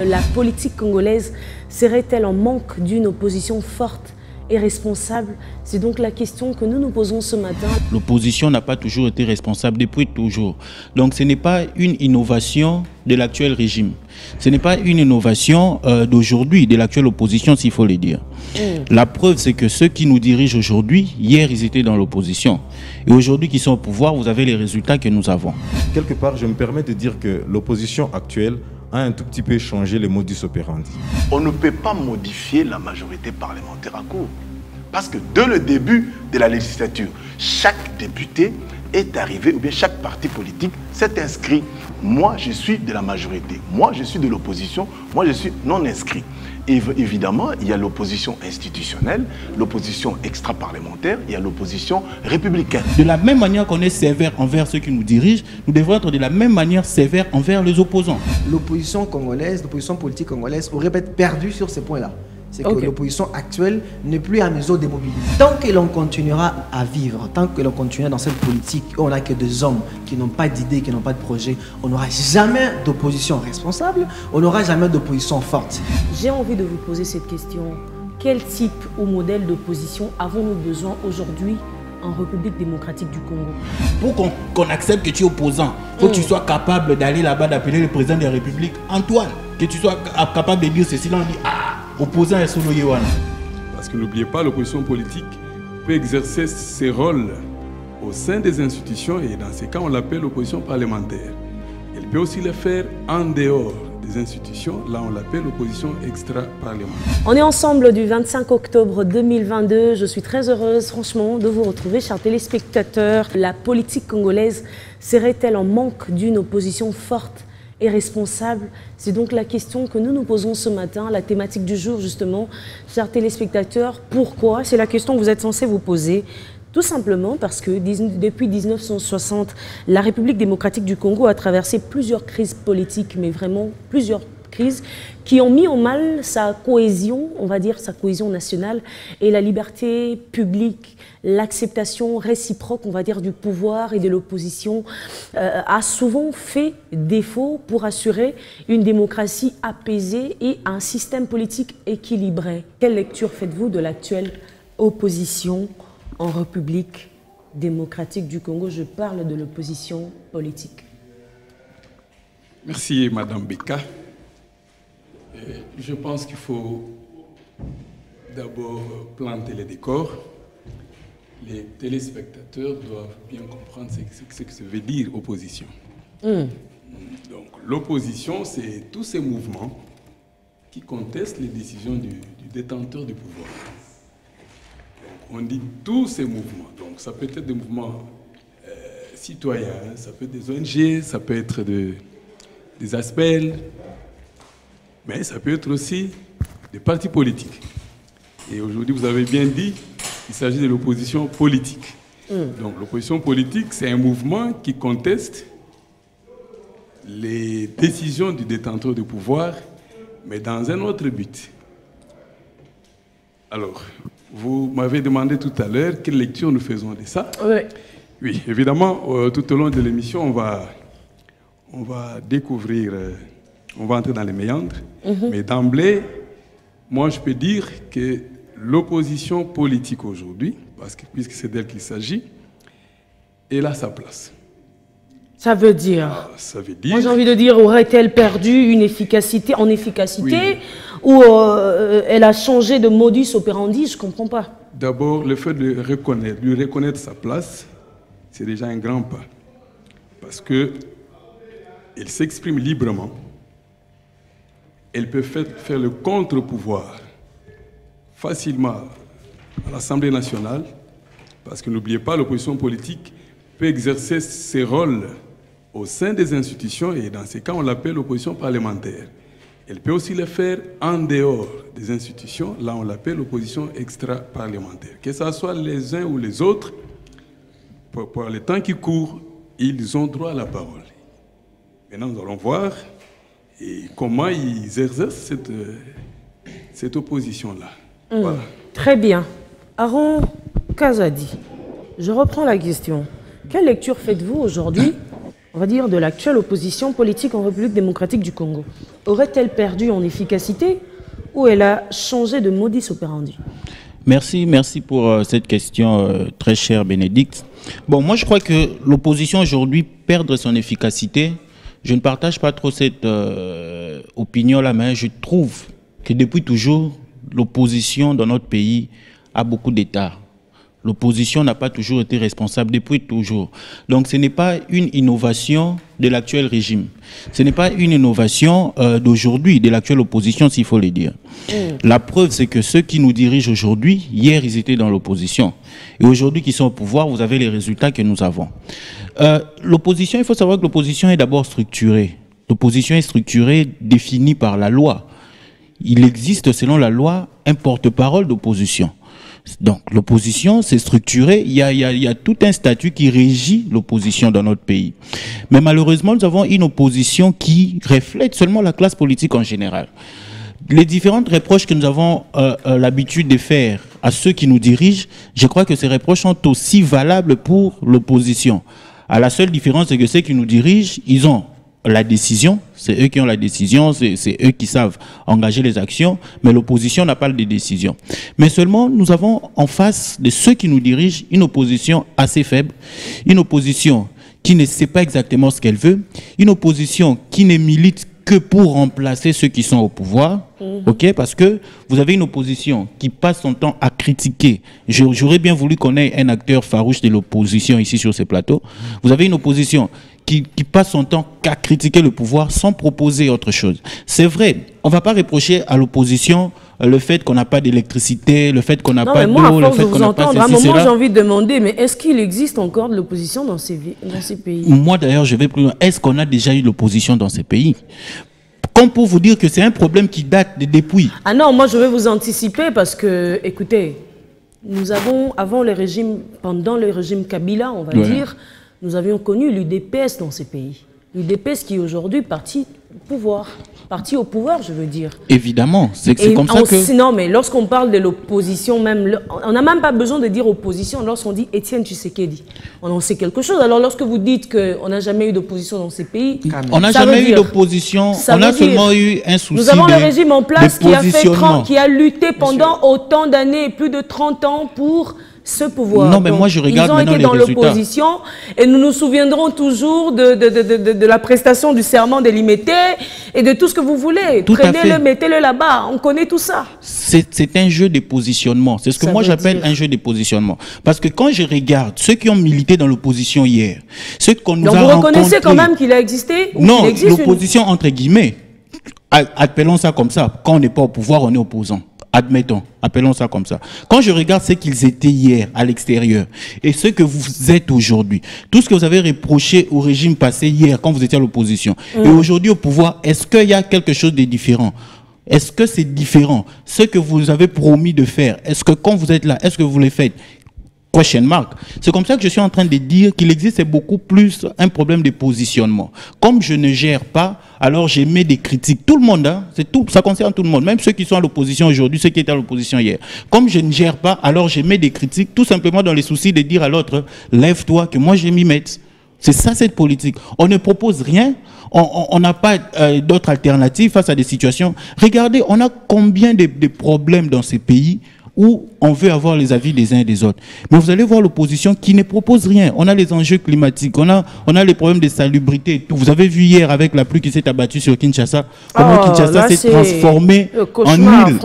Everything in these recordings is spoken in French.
La politique congolaise serait-elle en manque d'une opposition forte et responsable? C'est donc la question que nous nous posons ce matin. L'opposition n'a pas toujours été responsable depuis toujours. Donc ce n'est pas une innovation de l'actuel régime. Ce n'est pas une innovation d'aujourd'hui, de l'actuelle opposition, s'il faut le dire. La preuve, c'est que ceux qui nous dirigent aujourd'hui, hier, ils étaient dans l'opposition. Et aujourd'hui, qui sont au pouvoir, vous avez les résultats que nous avons. Quelque part, je me permets de dire que l'opposition actuelle a un tout petit peu changé le modus operandi. On ne peut pas modifier la majorité parlementaire à court. Parce que dès le début de la législature, chaque député est arrivé, ou bien chaque parti politique s'est inscrit. Moi, je suis de la majorité. Moi, je suis de l'opposition. Moi, je suis non inscrit. Et évidemment, il y a l'opposition institutionnelle, l'opposition extra-parlementaire, il y a l'opposition républicaine. De la même manière qu'on est sévère envers ceux qui nous dirigent, nous devons être de la même manière sévères envers les opposants. L'opposition congolaise, l'opposition politique congolaise aurait peut-être perdu sur ces points-là. C'est que l'opposition actuelle n'est plus à mesure de mobiliser. Tant que l'on continuera à vivre, tant que l'on continuera dans cette politique où on n'a que des hommes qui n'ont pas d'idées, qui n'ont pas de projet, on n'aura jamais d'opposition responsable, on n'aura jamais d'opposition forte. J'ai envie de vous poser cette question. Quel type ou modèle d'opposition avons-nous besoin aujourd'hui en République démocratique du Congo? Pour qu'on accepte que tu es opposant, il faut que tu sois capable d'aller là-bas, d'appeler le président de la République Antoine. Que tu sois capable de dire ceci, là on dit opposant et solo Yewana. Parce que n'oubliez pas, l'opposition politique peut exercer ses rôles au sein des institutions et dans ces cas, on l'appelle l'opposition parlementaire. Elle peut aussi le faire en dehors des institutions, là on l'appelle l'opposition extra-parlementaire. On est ensemble du 25 octobre 2022. Je suis très heureuse, franchement, de vous retrouver, chers téléspectateurs. La politique congolaise serait-elle en manque d'une opposition forte et responsable? C'est donc la question que nous nous posons ce matin, la thématique du jour justement. Chers téléspectateurs, pourquoi? C'est la question que vous êtes censés vous poser. Tout simplement parce que depuis 1960, la République démocratique du Congo a traversé plusieurs crises politiques, mais vraiment plusieurs crises qui ont mis au mal sa cohésion, on va dire sa cohésion nationale, et la liberté publique, l'acceptation réciproque, on va dire, du pouvoir et de l'opposition a souvent fait défaut pour assurer une démocratie apaisée et un système politique équilibré. Quelle lecture faites-vous de l'actuelle opposition en République démocratique du Congo? Je parle de l'opposition politique. Merci Madame Beka. Je pense qu'il faut d'abord planter les décors. Les téléspectateurs doivent bien comprendre ce que ça veut dire opposition. Donc l'opposition, c'est tous ces mouvements qui contestent les décisions du détenteur du pouvoir. Donc, on dit tous ces mouvements. Donc ça peut être des mouvements citoyens, ça peut être des ONG, ça peut être des ASPEL, mais ça peut être aussi des partis politiques. Et aujourd'hui, vous avez bien dit, il s'agit de l'opposition politique. Donc l'opposition politique, c'est un mouvement qui conteste les décisions du détenteur du pouvoir, mais dans un autre but. Alors, vous m'avez demandé tout à l'heure quelle lecture nous faisons de ça. Oui, évidemment, tout au long de l'émission, on va découvrir... on va entrer dans les méandres, mais d'emblée, moi je peux dire que l'opposition politique aujourd'hui, puisque c'est d'elle qu'il s'agit, elle a sa place. Ça veut dire, ça veut dire... Moi j'ai envie de dire, aurait-elle perdu une efficacité ou elle a changé de modus operandi? Je ne comprends pas. D'abord, le fait de lui reconnaître sa place, c'est déjà un grand pas. Parce qu'elle s'exprime librement. Elle peut faire le contre-pouvoir facilement à l'Assemblée nationale, parce que n'oubliez pas, l'opposition politique peut exercer ses rôles au sein des institutions, et dans ces cas, on l'appelle l'opposition parlementaire. Elle peut aussi le faire en dehors des institutions, là on l'appelle l'opposition extra-parlementaire. Que ce soit les uns ou les autres, pour le temps qui court, ils ont droit à la parole. Maintenant, nous allons voir et comment ils exercent cette opposition-là. Voilà. Très bien. Aaron Kazadi, je reprends la question. Quelle lecture faites-vous aujourd'hui on va dire, de l'actuelle opposition politique en République démocratique du Congo aurait-elle perdu en efficacité ou elle a changé de modus operandi? Merci pour cette question, très chère Bénédicte. Bon, moi je crois que l'opposition aujourd'hui perdre son efficacité, je ne partage pas trop cette opinion-là, mais je trouve que depuis toujours, l'opposition dans notre pays a beaucoup d'état. L'opposition n'a pas toujours été responsable depuis toujours. Donc ce n'est pas une innovation de l'actuel régime. Ce n'est pas une innovation d'aujourd'hui, de l'actuelle opposition, s'il faut le dire. La preuve, c'est que ceux qui nous dirigent aujourd'hui, hier, ils étaient dans l'opposition. Et aujourd'hui, qui sont au pouvoir, vous avez les résultats que nous avons. L'opposition, il faut savoir que l'opposition est d'abord structurée. L'opposition est structurée, définie par la loi. Il existe, selon la loi, un porte-parole d'opposition. Donc l'opposition, c'est structuré, il y a tout un statut qui régit l'opposition dans notre pays. Mais malheureusement, nous avons une opposition qui reflète seulement la classe politique en général. Les différentes reproches que nous avons l'habitude de faire à ceux qui nous dirigent, je crois que ces reproches sont aussi valables pour l'opposition. À la seule différence, c'est que ceux qui nous dirigent, ils ont la décision, c'est eux qui ont la décision, c'est eux qui savent engager les actions, mais l'opposition n'a pas de décision. Mais seulement, nous avons en face de ceux qui nous dirigent une opposition assez faible, une opposition qui ne sait pas exactement ce qu'elle veut, une opposition qui ne milite que pour remplacer ceux qui sont au pouvoir, ok, parce que vous avez une opposition qui passe son temps à critiquer. J'aurais bien voulu qu'on ait un acteur farouche de l'opposition ici sur ces plateaux. Vous avez une opposition qui passe son temps qu'à critiquer le pouvoir sans proposer autre chose. C'est vrai, on ne va pas reprocher à l'opposition le fait qu'on n'a pas d'électricité, le fait qu'on n'a pas d'eau, le fait qu'on n'a pas ceci, cela. Moi, j'ai envie de demander, mais est-ce qu'il existe encore de l'opposition dans ces pays? Moi, d'ailleurs, je vais plus loin. Est-ce qu'on a déjà eu l'opposition dans ces pays? Comme pour vous dire que c'est un problème qui date de depuis. Ah non, moi, je vais vous anticiper parce que, écoutez, nous avons, avant le régime, pendant le régime Kabila, on va dire, nous avions connu l'UDPS dans ces pays. L'UDPS qui est aujourd'hui parti au pouvoir, je veux dire. Évidemment, c'est comme ça que... Non, mais lorsqu'on parle de l'opposition, même, on n'a même pas besoin de dire opposition lorsqu'on dit Étienne Tshisekedi. On en sait quelque chose. Alors lorsque vous dites qu'on n'a jamais eu d'opposition dans ces pays... On n'a jamais eu d'opposition, on a seulement eu un souci. Nous avons le régime en place qui a lutté pendant autant d'années, plus de 30 ans pour... ce pouvoir. Non, mais moi je regarde maintenant les résultats. Ils ont été dans l'opposition et nous nous souviendrons toujours de la prestation du serment de Limité et de tout ce que vous voulez. Prenez-le, mettez-le là-bas. On connaît tout ça. C'est un jeu de positionnement. C'est ce que moi j'appelle un jeu de positionnement. Parce que quand je regarde ceux qui ont milité dans l'opposition hier, ceux qu'on nous a rencontrés... Donc vous reconnaissez quand même qu'il a existé? Non, l'opposition entre guillemets, appelons ça comme ça. Quand on n'est pas au pouvoir, on est opposant. Admettons, appelons ça comme ça. Quand je regarde ce qu'ils étaient hier à l'extérieur et ce que vous êtes aujourd'hui, tout ce que vous avez reproché au régime passé hier quand vous étiez à l'opposition et aujourd'hui au pouvoir, est-ce qu'il y a quelque chose de différent? Est-ce que c'est différent? Ce que vous avez promis de faire, est-ce que quand vous êtes là, est-ce que vous le faites? Question marque. C'est comme ça que je suis en train de dire qu'il existe beaucoup plus un problème de positionnement. Comme je ne gère pas, alors j'émets des critiques. Tout le monde, hein, c'est tout, ça concerne tout le monde, même ceux qui sont à l'opposition aujourd'hui, ceux qui étaient à l'opposition hier. Comme je ne gère pas, alors j'émets des critiques, tout simplement dans les soucis de dire à l'autre, lève-toi, que moi je m'y mette. C'est ça cette politique. On ne propose rien, on n'a pas d'autres alternatives face à des situations. Regardez, on a combien de problèmes dans ces pays où on veut avoir les avis des uns et des autres. Mais vous allez voir l'opposition qui ne propose rien. On a les enjeux climatiques, on a les problèmes de salubrité et tout. Vous avez vu hier avec la pluie qui s'est abattue sur Kinshasa, comment Kinshasa s'est transformé en île.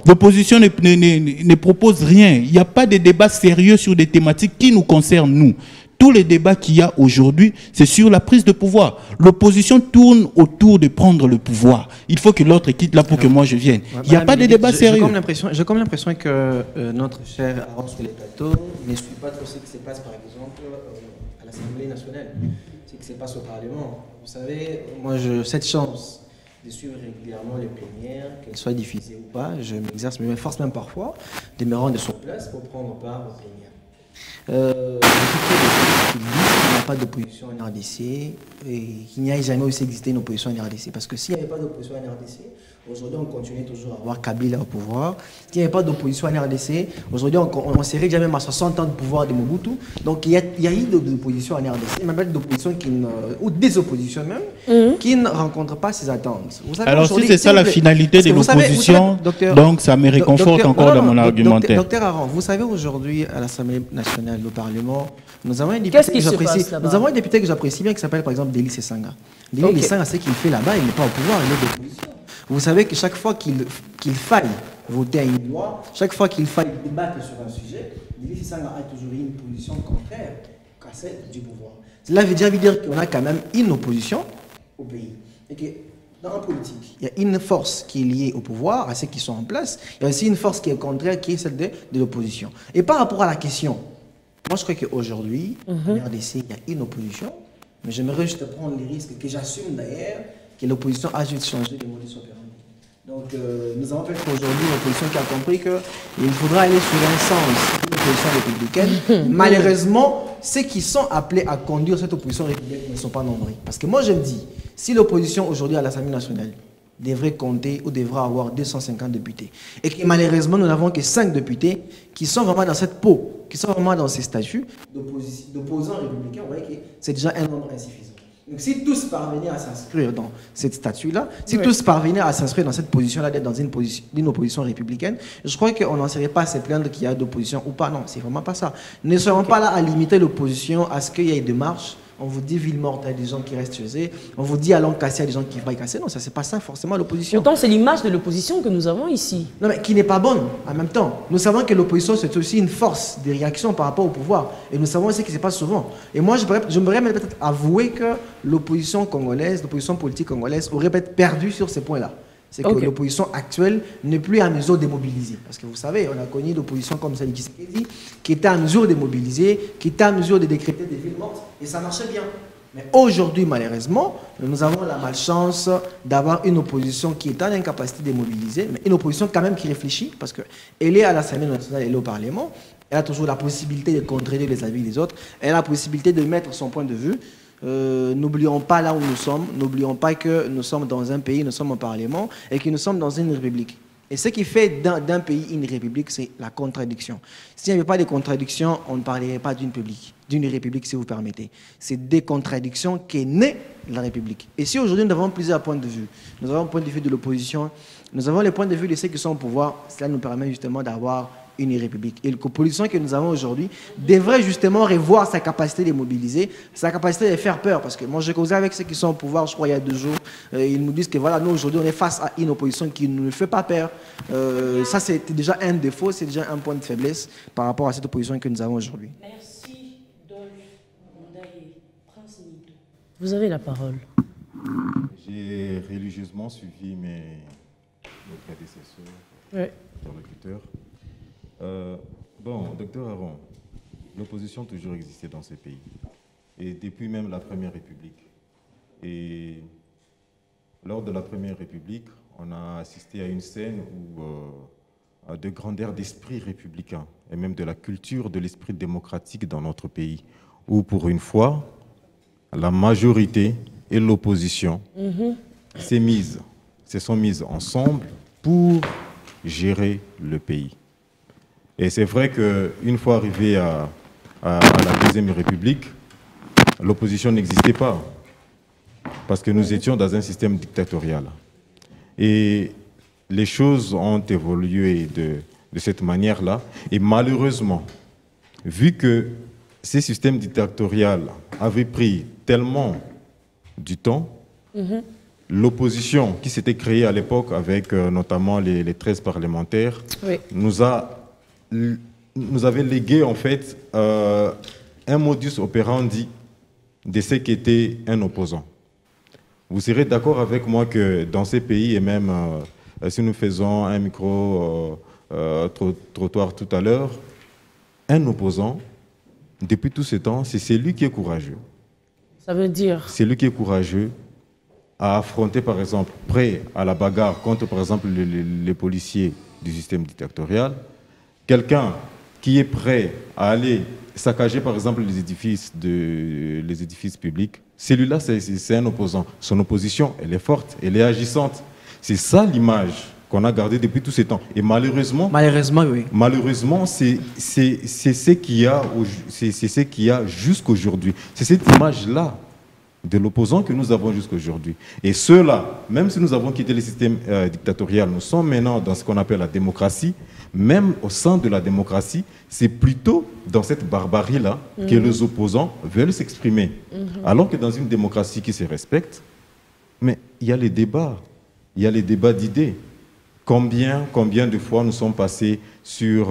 L'opposition ne propose rien. Il n'y a pas de débat sérieux sur des thématiques qui nous concernent, nous. Tous les débats qu'il y a aujourd'hui, c'est sur la prise de pouvoir. L'opposition tourne autour de prendre le pouvoir. Il faut que l'autre quitte là pour que moi je vienne. Il n'y a pas de débat sérieux. J'ai comme l'impression que notre cher Aaron sur les plateaux ne suit pas trop ce qui se passe, par exemple, à l'Assemblée nationale, ce qui se passe au Parlement. Vous savez, moi, cette chance de suivre régulièrement les plénières, qu'elles soient diffusées ou pas, je m'exerce, mais me force même parfois de me rendre sur place pour prendre part aux plénières. Qu'il dit qu'il n'y a pas d'opposition en RDC et qu'il n'y a jamais aussi existé une opposition en RDC. Parce que s'il n'y avait pas d'opposition en RDC, aujourd'hui on continuait toujours à avoir Kabila au pouvoir. S'il n'y avait pas d'opposition en RDC, aujourd'hui on serait déjà même à 60 ans de pouvoir de Mobutu. Donc il y a eu de l'opposition en RDC, même d'opposition ou des oppositions même, qui ne rencontrent pas ces attentes. Vous savez, alors si c'est ça la finalité de l'opposition, donc ça me réconforte encore dans mon argumentaire. Docteur Aron, vous savez aujourd'hui à l'Assemblée nationale, au Parlement, nous avons un député que j'apprécie bien qui s'appelle par exemple Délice Sanga. Délice Sanga, ce qu'il fait là-bas, il n'est pas au pouvoir, il est d'opposition. Vous savez que chaque fois qu'il faille voter à une loi, chaque fois qu'il faille débattre sur un sujet, Délice Sanga a toujours eu une position contraire à celle du pouvoir. Cela veut dire qu'on a quand même une opposition au pays. Et que dans la politique, il y a une force qui est liée au pouvoir, à ceux qui sont en place. Il y a aussi une force qui est contraire, qui est celle de l'opposition. Et par rapport à la question, moi je crois qu'aujourd'hui, en RDC, il y a une opposition, mais j'aimerais juste prendre les risques, que j'assume d'ailleurs, que l'opposition a juste changé de modus operandi. Donc nous avons fait aujourd'hui une opposition qui a compris qu'il faudra aller sur un sens, une opposition républicaine. Malheureusement, ceux qui sont appelés à conduire cette opposition républicaine ne sont pas nombreux. Parce que moi je me dis, si l'opposition aujourd'hui à l'Assemblée nationale devrait compter ou devrait avoir 250 députés, et que malheureusement nous n'avons que 5 députés qui sont vraiment dans cette peau, qui sont vraiment dans ces statuts d'opposants républicains, vous voyez que c'est déjà un nombre insuffisant. Donc si tous parvenaient à s'inscrire dans cette statut-là, si tous parvenaient à s'inscrire dans cette position-là, d'être dans une opposition républicaine, je crois qu'on n'en serait pas à se plaindre qu'il y a d'opposition ou pas. Non, c'est vraiment pas ça. Ne serons pas là à limiter l'opposition à ce qu'il y ait des marches. On vous dit ville morte à des gens qui restent chez eux. On vous dit allons casser à des gens qui vont casser. Non, ça c'est pas ça forcément l'opposition. Pourtant, c'est l'image de l'opposition que nous avons ici. Non, mais qui n'est pas bonne en même temps. Nous savons que l'opposition c'est aussi une force de réaction par rapport au pouvoir. Et nous savons aussi que ce n'est pas souvent. Et moi, j'aimerais peut-être avouer que l'opposition congolaise, l'opposition politique congolaise aurait peut-être perdu sur ces points-là. C'est que l'opposition actuelle n'est plus à mesure de mobiliser. Parce que vous savez, on a connu l'opposition comme celle qui était à mesure de mobiliser, qui était à mesure de décréter des villes mortes, et ça marchait bien. Mais aujourd'hui, malheureusement, nous avons la malchance d'avoir une opposition qui est en incapacité de mobiliser, mais une opposition quand même qui réfléchit, parce qu'elle est à l'Assemblée nationale, elle est au Parlement, elle a toujours la possibilité de contredire les avis des autres, elle a la possibilité de mettre son point de vue. N'oublions pas là où nous sommes, n'oublions pas que nous sommes dans un pays, nous sommes au Parlement et que nous sommes dans une république. Et ce qui fait d'un pays une république, c'est la contradiction. S'il n'y avait pas de contradiction, on ne parlerait pas d'une république, si vous permettez. C'est des contradictions qu'est née la république. Et si aujourd'hui nous avons plusieurs points de vue, nous avons le point de vue de l'opposition, nous avons le point de vue de ceux qui sont au pouvoir, cela nous permet justement d'avoir une république. Et l'opposition que nous avons aujourd'hui devrait justement revoir sa capacité de mobiliser, sa capacité de faire peur. Parce que moi, j'ai causé avec ceux qui sont au pouvoir, je crois, il y a 2 jours. Ils nous disent que voilà, nous, aujourd'hui, on est face à une opposition qui ne nous fait pas peur. Ça, c'est déjà un défaut, c'est déjà un point de faiblesse par rapport à cette opposition que nous avons aujourd'hui. Merci, Dolph Mondaye. Prince Nido. Vous avez la parole. J'ai religieusement suivi mes prédécesseurs, interlocuteurs. Bon, docteur Aron, l'opposition a toujours existé dans ce pays, et depuis même la Première République. Et lors de la Première République, on a assisté à une scène où de grandeur d'esprit républicain, et même de la culture de l'esprit démocratique dans notre pays, où pour une fois, la majorité et l'opposition se sont mises ensemble pour gérer le pays. Et c'est vrai qu'une fois arrivé à la Deuxième République, l'opposition n'existait pas, parce que nous étions dans un système dictatorial. Et les choses ont évolué de cette manière-là. Et malheureusement, vu que ces systèmes dictatoriaux avaient pris tellement du temps, l'opposition qui s'était créée à l'époque avec notamment les 13 parlementaires nous avait légué en fait un modus operandi de ce qu'était un opposant. Vous serez d'accord avec moi que dans ces pays, et même si nous faisons un micro-trottoir tout à l'heure, un opposant, depuis tout ce temps, c'est celui qui est courageux. Ça veut dire? C'est lui qui est courageux à affronter, par exemple, prêt à la bagarre contre, par exemple, les policiers du système dictatorial. Quelqu'un qui est prêt à aller saccager, par exemple, les édifices publics, celui-là, c'est un opposant. Son opposition, elle est forte, elle est agissante. C'est ça l'image qu'on a gardée depuis tous ces temps. Et malheureusement, oui. Malheureusement, c'est ce qu'il y a jusqu'aujourd'hui. C'est cette image-là de l'opposant que nous avons jusqu'aujourd'hui. Et ceux-là, même si nous avons quitté le système dictatorial, nous sommes maintenant dans ce qu'on appelle la démocratie. Même au sein de la démocratie, c'est plutôt dans cette barbarie-là que les opposants veulent s'exprimer. Alors que dans une démocratie qui se respecte, mais il y a les débats d'idées. Combien de fois nous sommes passés sur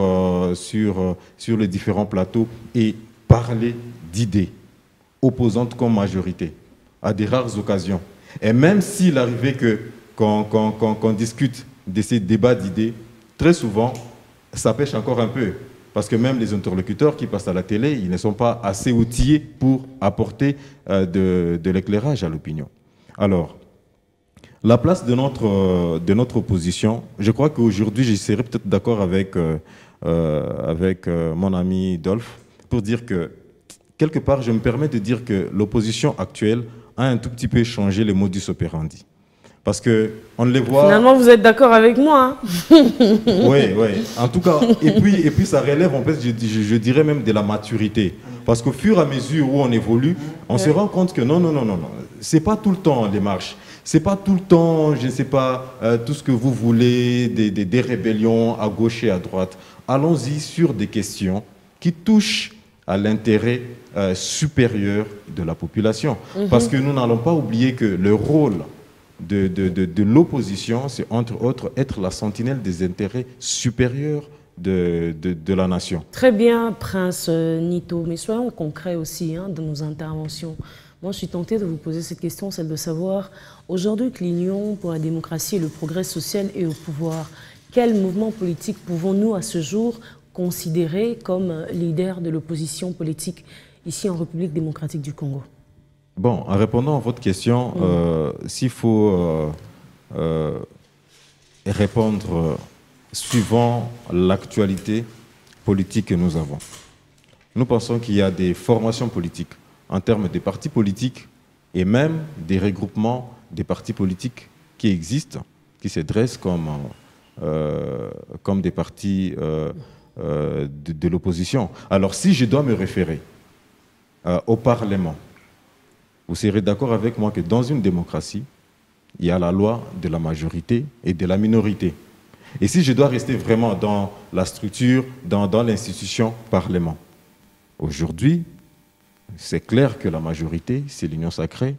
les différents plateaux et parler d'idées, opposantes comme majorité, à des rares occasions. Et même s'il arrivait qu'on discute de ces débats d'idées, très souvent, ça pêche encore un peu. Parce que même les interlocuteurs qui passent à la télé, ils ne sont pas assez outillés pour apporter de l'éclairage à l'opinion. Alors, la place de notre opposition, je crois qu'aujourd'hui, je serais peut-être d'accord avec mon ami Dolph pour dire que, quelque part, je me permets de dire que l'opposition actuelle a un tout petit peu changé le modus operandi. Parce qu'on les voit... Finalement, vous êtes d'accord avec moi. Oui. En tout cas, et puis ça relève, en fait, je dirais même de la maturité. Parce qu'au fur et à mesure où on évolue, on se rend compte que non. C'est pas tout le temps les marches. C'est pas tout le temps, je ne sais pas, tout ce que vous voulez, des rébellions à gauche et à droite. Allons-y sur des questions qui touchent à l'intérêt supérieur de la population. Parce que nous n'allons pas oublier que le rôle de l'opposition, c'est entre autres être la sentinelle des intérêts supérieurs de la nation. Très bien, Prince Nito, mais soyons concrets aussi dans nos interventions. Moi, je suis tentée de vous poser cette question, celle de savoir, aujourd'hui que l'Union pour la démocratie et le progrès social est au pouvoir, quel mouvement politique pouvons-nous à ce jour considérer comme leader de l'opposition politique ici en République démocratique du Congo? Bon, en répondant à votre question, s'il faut répondre suivant l'actualité politique que nous avons, nous pensons qu'il y a des formations politiques en termes de partis politiques et même des regroupements des partis politiques qui existent, qui se dressent comme des partis de l'opposition. Alors, si je dois me référer au Parlement, vous serez d'accord avec moi que dans une démocratie, il y a la loi de la majorité et de la minorité. Et si je dois rester vraiment dans la structure, dans l'institution Parlement, aujourd'hui, c'est clair que la majorité, c'est l'union sacrée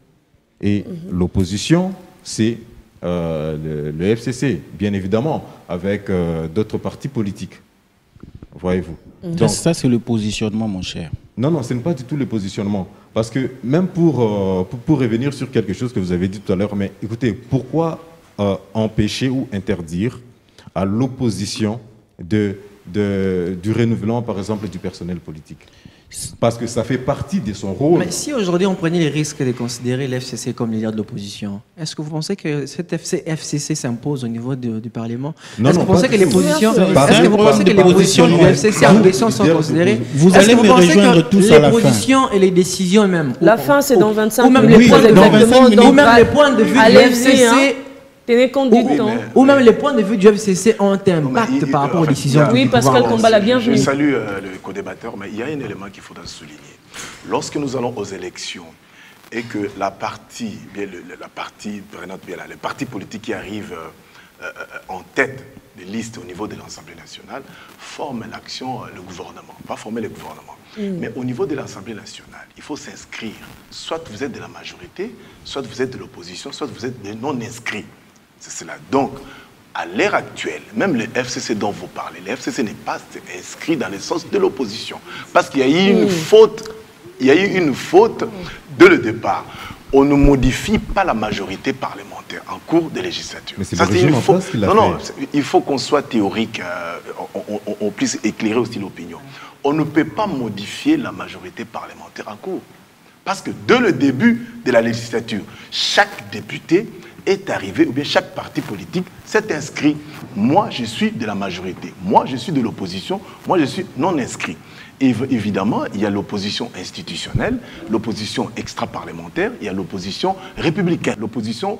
et l'opposition, c'est le FCC, bien évidemment, avec d'autres partis politiques. Voyez-vous. Donc, ça, c'est le positionnement, mon cher. Non, ce n'est pas du tout le positionnement. Parce que même pour revenir sur quelque chose que vous avez dit tout à l'heure, mais écoutez, pourquoi empêcher ou interdire à l'opposition du renouvellement, par exemple, du personnel politique? Parce que ça fait partie de son rôle. Mais si aujourd'hui on prenait les risques de considérer l'FCC comme leader de l'opposition, est-ce que vous pensez que cette FCC s'impose au niveau du Parlement? Est-ce que vous pensez que les positions du FCC en question sont considérées? Vous allez me rejoindre tous à la fin. Les positions et les décisions même. La fin, c'est dans 25 minutes. Ou même les points de vue du FCC. Tenez compte du temps. Ou même les points de vue du FCC ont un impact par rapport aux décisions. Oui, Pascal Combat, la bienvenue. Je salue le co-débatteur, mais il y a un élément qu'il faudra souligner. Lorsque nous allons aux élections et que la partie prenante, les partis politiques qui arrivent en tête des listes au niveau de l'Assemblée nationale forment l'action, le gouvernement, pas former le gouvernement. Mais au niveau de l'Assemblée nationale, il faut s'inscrire. Soit vous êtes de la majorité, soit vous êtes de l'opposition, soit vous êtes des non-inscrits. C'est cela. Donc, à l'ère actuelle, même le FCC dont vous parlez, le FCC n'est pas inscrit dans le sens de l'opposition. Parce qu'il y a eu une faute, dès le départ. On ne modifie pas la majorité parlementaire en cours de législature. Mais c'est une faute. Non, il faut qu'on soit théorique, on puisse éclairer aussi l'opinion. On ne peut pas modifier la majorité parlementaire en cours. Parce que dès le début de la législature, chaque député est arrivé, ou bien chaque parti politique s'est inscrit. Moi, je suis de la majorité. Moi, je suis de l'opposition. Moi, je suis non inscrit. Et évidemment, il y a l'opposition institutionnelle, l'opposition extra-parlementaire, il y a l'opposition républicaine. L'opposition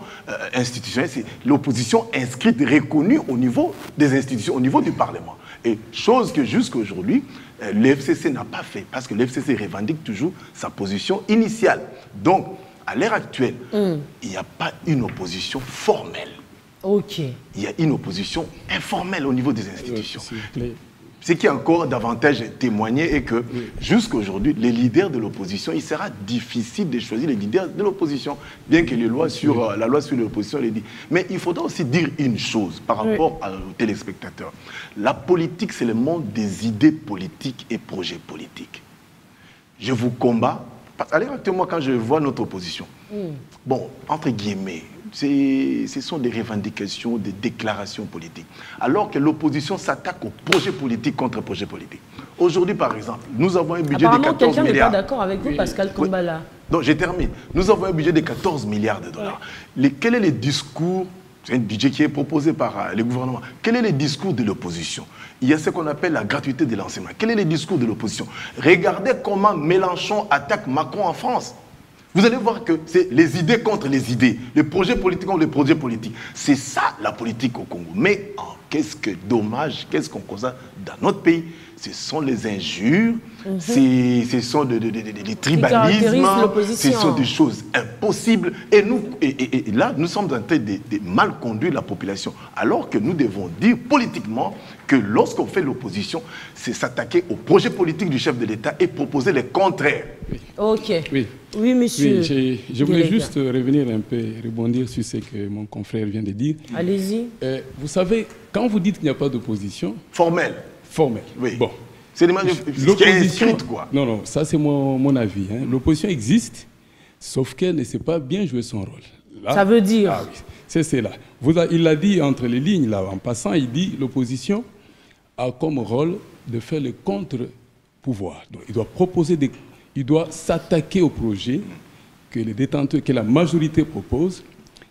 institutionnelle, c'est l'opposition inscrite, reconnue au niveau des institutions, au niveau du Parlement. Et chose que jusqu'à aujourd'hui, le FCC n'a pas fait, parce que le FCC revendique toujours sa position initiale. Donc, à l'heure actuelle, il n'y a pas une opposition formelle. Ok. Il y a une opposition informelle au niveau des institutions. Ce qui est encore davantage témoigné est que jusqu'à aujourd'hui, les leaders de l'opposition, il sera difficile de choisir les leaders de l'opposition, bien que la loi sur l'opposition l'ait dit. Mais il faudra aussi dire une chose par rapport aux téléspectateurs. La politique, c'est le monde des idées politiques et projets politiques. Je vous combats. Allez, moi, quand je vois notre opposition, bon, entre guillemets, ce sont des revendications, des déclarations politiques. Alors que l'opposition s'attaque aux projets politiques contre projets politiques. Aujourd'hui, par exemple, nous avons un budget de 14 milliards. Apparemment, quelqu'un n'est pas d'accord avec vous, Pascal Kambala. Donc, je termine. Nous avons un budget de 14 milliards de dollars. Quel est le discours? C'est un budget qui est proposé par le gouvernement. Quel est le discours de l'opposition? Il y a ce qu'on appelle la gratuité de l'enseignement. Quel est le discours de l'opposition? Regardez comment Mélenchon attaque Macron en France. Vous allez voir que c'est les idées contre les idées, les projets politiques contre les projets politiques. C'est ça la politique au Congo. Mais qu'est-ce que dommage, qu'est-ce qu'on constate dans notre pays? Ce sont les injures, ce sont des tribalismes, ce sont des choses impossibles. Et là, nous sommes en train de mal conduire la population. Alors que nous devons dire politiquement que lorsqu'on fait l'opposition, c'est s'attaquer au projet politique du chef de l'État et proposer le contraire. Ok. Oui, oui monsieur. Oui, je voulais juste revenir un peu, rebondir sur ce que mon confrère vient de dire. Allez-y. Vous savez, quand vous dites qu'il n'y a pas d'opposition... Formelle. Oui. Bon. C'est l'opposition, quoi. Non, ça c'est mon avis. Hein. L'opposition existe, sauf qu'elle ne sait pas bien jouer son rôle. Là, ça veut dire... Ah oui, c'est là. Il l'a dit entre les lignes, là, en passant, il dit l'opposition a comme rôle de faire le contre-pouvoir. Donc, il doit proposer il doit s'attaquer au projet que les détenteurs, que la majorité propose,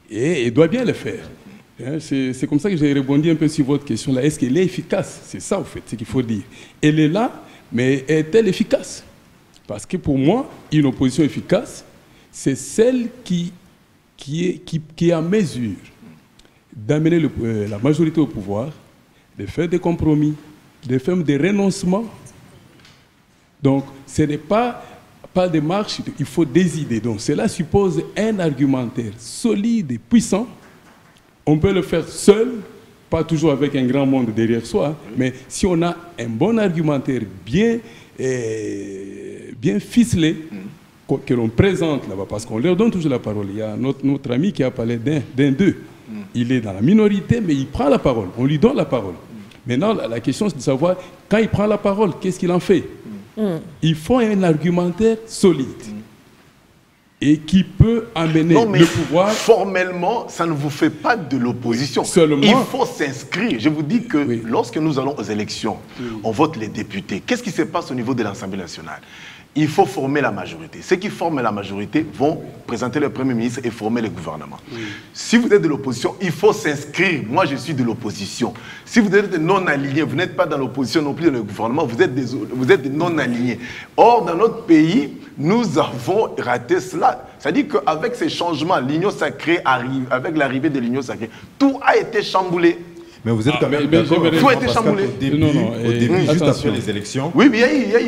et il doit bien le faire. C'est comme ça que j'ai rebondi un peu sur votre question là. Est-ce qu'elle est efficace? C'est ça, au fait, ce qu'il faut dire. Elle est là, mais est-elle efficace? Parce que pour moi, une opposition efficace, c'est celle qui est en mesure d'amener la majorité au pouvoir, de faire des compromis, de faire des renoncements. Donc, ce n'est pas des marches, il faut des idées. Donc, cela suppose un argumentaire solide et puissant. On peut le faire seul, pas toujours avec un grand monde derrière soi, mais si on a un bon argumentaire bien ficelé, que l'on présente là-bas, parce qu'on leur donne toujours la parole. Il y a notre ami qui a parlé d'un d'eux. Il est dans la minorité, mais il prend la parole. On lui donne la parole. Maintenant, la question, c'est de savoir, quand il prend la parole, qu'est-ce qu'il en fait? Il faut un argumentaire solide. Et qui peut amener le pouvoir... Formellement, ça ne vous fait pas de l'opposition. Il faut s'inscrire. Je vous dis que lorsque nous allons aux élections, on vote les députés. Qu'est-ce qui se passe au niveau de l'Assemblée nationale? Il faut former la majorité. Ceux qui forment la majorité vont présenter le Premier ministre et former le gouvernement. Si vous êtes de l'opposition, il faut s'inscrire. Moi, je suis de l'opposition. Si vous êtes non-alignés, vous n'êtes pas dans l'opposition non plus dans le gouvernement, vous êtes des non-alignés. Or, dans notre pays, nous avons raté cela. C'est-à-dire qu'avec ces changements, l'Union sacrée arrive, avec l'arrivée de l'Union sacrée, tout a été chamboulé. Mais vous êtes quand même d'accord, tout a été chamboulé. Au début, juste après les élections, oui, mais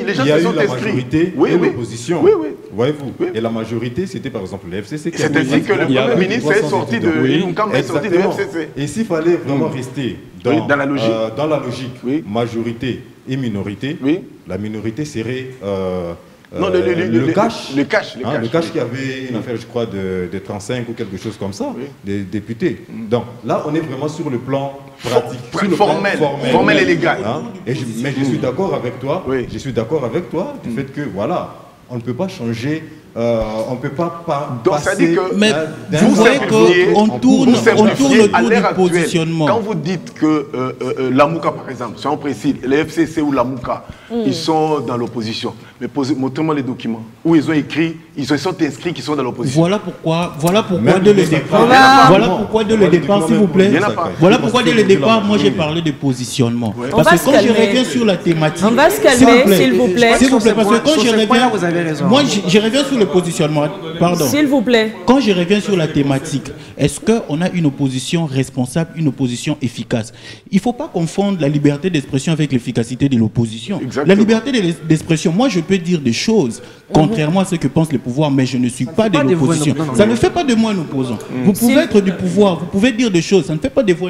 les gens se sont inscrits. La majorité et l'opposition. Voyez-vous. Et la majorité, c'était par exemple le FCC. C'est ainsi que le Premier ministre est sorti de FCC. Et s'il fallait vraiment rester dans la logique, majorité et minorité, la minorité serait... le cash. Le cash qui avait une affaire, je crois, de 35 ou quelque chose comme ça, des députés. Donc là, on est vraiment sur le plan pratique, formel et légal. Mais je suis d'accord avec toi. Je suis d'accord avec toi du fait que voilà, on ne peut pas changer on ne peut pas donc, passer... ça dit que mais vous voyez qu'on tourne autour du positionnement. Quand vous dites que l'Amouka, par exemple, soyons précis, les FCC ou l'Amouka, ils sont dans l'opposition. Mais montrez-moi les documents où ils ont écrit, ils sont inscrits qu'ils sont dans l'opposition. Voilà pourquoi dès le départ, s'il vous plaît, voilà pourquoi dès le départ, moi j'ai parlé de positionnement. Ouais. Parce que quand je reviens sur la thématique, on va se calmer, s'il vous plaît. S'il vous plaît, parce que quand je reviens, moi je reviens sur le positionnement. Pardon. S'il vous plaît. Quand je reviens sur la thématique, est-ce qu'on a une opposition responsable, une opposition efficace? Il ne faut pas confondre la liberté d'expression avec l'efficacité de l'opposition. La liberté d'expression, moi je peux dire des choses, contrairement à ce que pense le pouvoir, mais je ne suis pas de l'opposition. Ça ne fait pas de moi un opposant. Vous pouvez être du pouvoir, vous pouvez dire des choses, ça ne fait pas de vous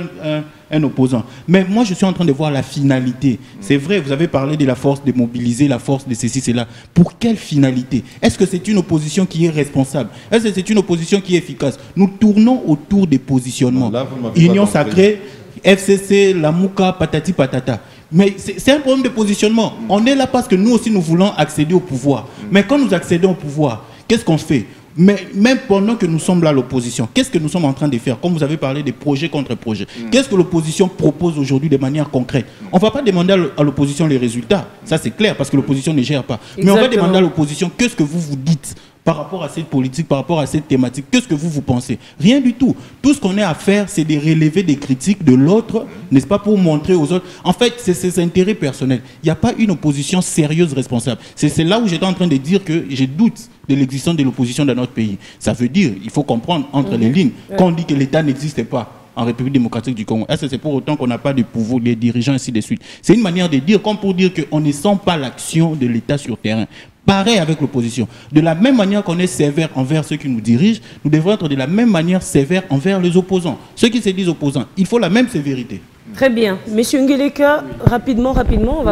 un opposant. Mais moi, je suis en train de voir la finalité. C'est vrai, vous avez parlé de la force de mobiliser, la force de ceci, cela. Pour quelle finalité? Est-ce que c'est une opposition qui est responsable? Est-ce que c'est une opposition qui est efficace? Nous tournons autour des positionnements. Là, Union sacrée, FCC, Lamouka, patati patata. Mais c'est un problème de positionnement. On est là parce que nous aussi, nous voulons accéder au pouvoir. Mais quand nous accédons au pouvoir, qu'est-ce qu'on fait? Mais même pendant que nous sommes là à l'opposition, qu'est-ce que nous sommes en train de faire? Comme vous avez parlé des projets contre projets, qu'est-ce que l'opposition propose aujourd'hui de manière concrète? On ne va pas demander à l'opposition les résultats, ça c'est clair, parce que l'opposition ne gère pas. Exactement. Mais on va demander à l'opposition qu'est-ce que vous vous dites par rapport à cette politique, par rapport à cette thématique. Qu'est-ce que vous pensez? Rien du tout. Tout ce qu'on a à faire, c'est de relever des critiques de l'autre, n'est-ce pas, pour montrer aux autres. En fait, c'est ses intérêts personnels. Il n'y a pas une opposition sérieuse, responsable. C'est là où j'étais en train de dire que j'ai doute de l'existence de l'opposition dans notre pays. Ça veut dire, il faut comprendre entre les lignes, quand on dit que l'État n'existe pas en République démocratique du Congo, est-ce que c'est pour autant qu'on n'a pas de pouvoir, des dirigeants, ainsi de suite? C'est une manière de dire, comme pour dire qu'on ne sent pas l'action de l'État sur terrain. Pareil avec l'opposition. De la même manière qu'on est sévère envers ceux qui nous dirigent, nous devons être de la même manière sévères envers les opposants. Ceux qui se disent opposants, il faut la même sévérité. Très bien. Monsieur Ngeleka, rapidement, on va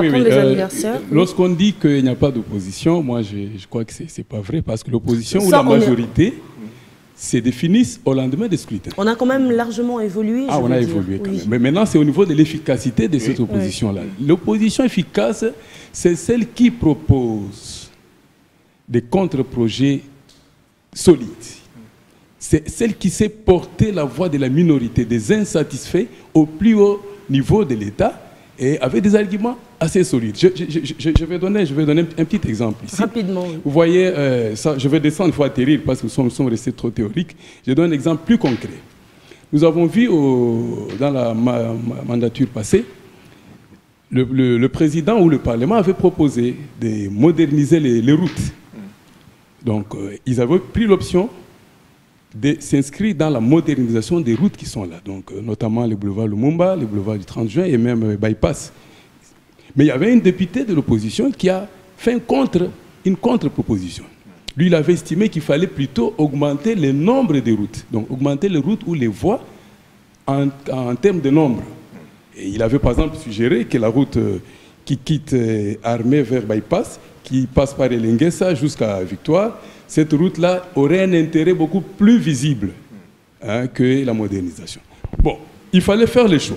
prendre les anniversaires. Lorsqu'on dit qu'il n'y a pas d'opposition, moi je crois que ce n'est pas vrai, parce que l'opposition ou la majorité se définissent au lendemain des scrutins. On a quand même largement évolué. Ah, on a évolué quand même. Mais maintenant, c'est au niveau de l'efficacité de cette opposition-là. L'opposition efficace, c'est celle qui propose des contre-projets solides. C'est celle qui sait porter la voix de la minorité, des insatisfaits au plus haut niveau de l'État et avec des arguments assez solides. Je vais donner un petit exemple ici. Rapidement. Oui. Vous voyez, ça, je vais descendre, il faut atterrir parce que nous sommes restés trop théoriques. Je donne un exemple plus concret. Nous avons vu dans la mandature passée, le président ou le Parlement avait proposé de moderniser les routes. Donc, ils avaient pris l'option de s'inscrire dans la modernisation des routes qui sont là, donc notamment le boulevard Lumumba, le boulevard du 30 juin et même Bypass. Mais il y avait une députée de l'opposition qui a fait une contre-proposition. Lui, il avait estimé qu'il fallait plutôt augmenter le nombre de routes, donc augmenter les routes ou les voies en termes de nombre. Et il avait par exemple suggéré que la route qui quitte Armée vers Bypass, qui passe par Elengessa jusqu'à Victoire, cette route-là aurait un intérêt beaucoup plus visible que la modernisation. Bon, il fallait faire le choix.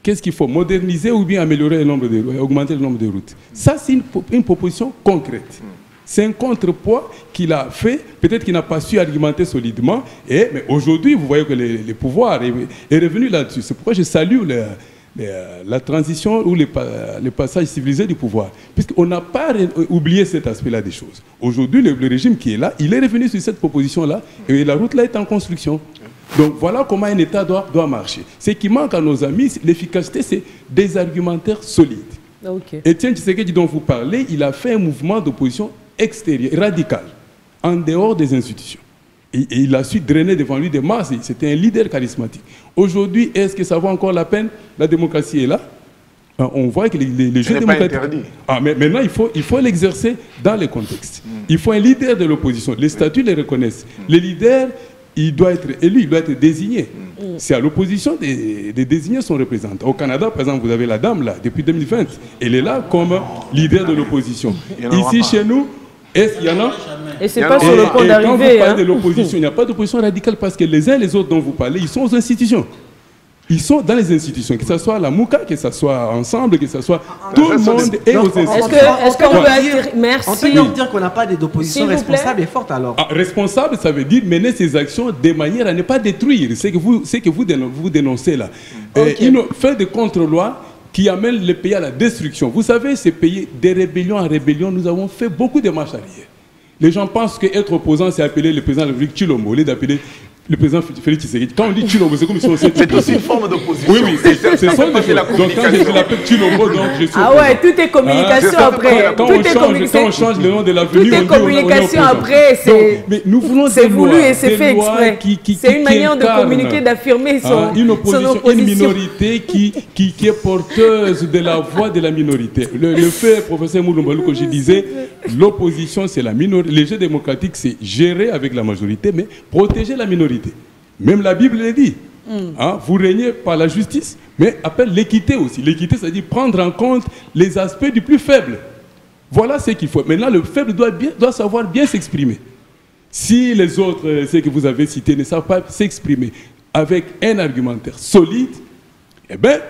Qu'est-ce qu'il faut? Moderniser ou bien améliorer le nombre de routes, augmenter le nombre de routes? Ça, c'est une proposition concrète. C'est un contrepoids qu'il a fait, peut-être qu'il n'a pas su argumenter solidement, mais aujourd'hui, vous voyez que le pouvoir est revenu là-dessus. C'est pourquoi je salue la transition ou le passage civilisé du pouvoir. Puisqu'on n'a pas oublié cet aspect-là des choses. Aujourd'hui, le régime qui est là, il est revenu sur cette proposition-là et la route-là est en construction. Donc voilà comment un État doit marcher. Ce qui manque à nos amis, l'efficacité, c'est des argumentaires solides. Okay. Etienne Tshisekedi dont vous parlez, il a fait un mouvement d'opposition extérieur, radical, en dehors des institutions. Et il a su drainer devant lui des masses. C'était un leader charismatique. Aujourd'hui, est-ce que ça vaut encore la peine? La démocratie est là. On voit que les jeux démocratiques... mais maintenant, il faut l'exercer dans les contextes. Il faut un leader de l'opposition. Les statuts les reconnaissent. Le leader, il doit être élu, il doit être désigné. C'est à l'opposition de désigner son représentant. Au Canada, par exemple, vous avez la dame, là, depuis 2020. Elle est là comme leader de l'opposition. Ici, chez nous, est-ce qu'il y en a? Et c'est pas sur le point d'arriver. Quand vous parlez de l'opposition, il n'y a pas d'opposition radicale parce que les uns et les autres dont vous parlez, ils sont aux institutions. Ils sont dans les institutions, que ce soit la MOUCA, que ce soit Ensemble, que ce soit tout le monde est aux institutions. Est-ce qu'on peut dire, merci. On peut donc dire qu'on n'a pas d'opposition responsable et forte alors. Responsable, ça veut dire mener ses actions de manière à ne pas détruire. C'est que vous dénoncez là. Une fait de contre-loi qui amène le pays à la destruction. Vous savez, ces pays, de rébellion en rébellion, nous avons fait beaucoup de marches arrière. Les gens pensent qu'être opposant, c'est appeler le président de la République Tshilombo, au lieu d'appeler le président Félix Tshisekedi. Quand on dit Tshilombo, c'est comme si on s'est... C'est aussi une forme d'opposition. Oui, oui, c'est ça. Donc quand je l'appelle Tshilombo, donc je suis... Ah ouais, tout est communication après. Quand on change le nom de l'avenue, tout est communication après. Mais nous voulons c'est voulu et c'est fait exprès. C'est une manière de communiquer, d'affirmer son opposition. Une minorité qui est porteuse de la voix de la minorité. Le fait, professeur Moulumbalou, que je disais, l'opposition, c'est la minorité. Les jeux démocratiques, c'est gérer avec la majorité, mais protéger la minorité. Même la Bible le dit. Vous régnez par la justice, mais appelle l'équité aussi. L'équité, c'est-à-dire prendre en compte les aspects du plus faible. Voilà ce qu'il faut. Maintenant, le faible doit savoir bien s'exprimer. Si les autres, ceux que vous avez cités, ne savent pas s'exprimer avec un argumentaire solide, eh bien,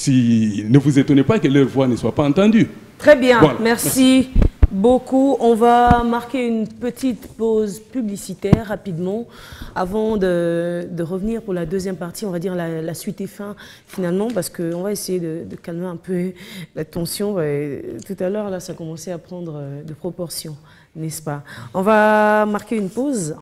ne vous étonnez pas que leur voix ne soit pas entendue. Très bien, voilà. Merci beaucoup. On va marquer une petite pause publicitaire rapidement avant de revenir pour la deuxième partie, on va dire la suite et fin finalement, parce qu'on va essayer de calmer un peu la tension. Tout à l'heure, là, ça commençait à prendre de proportions, n'est-ce pas? On va marquer une pause.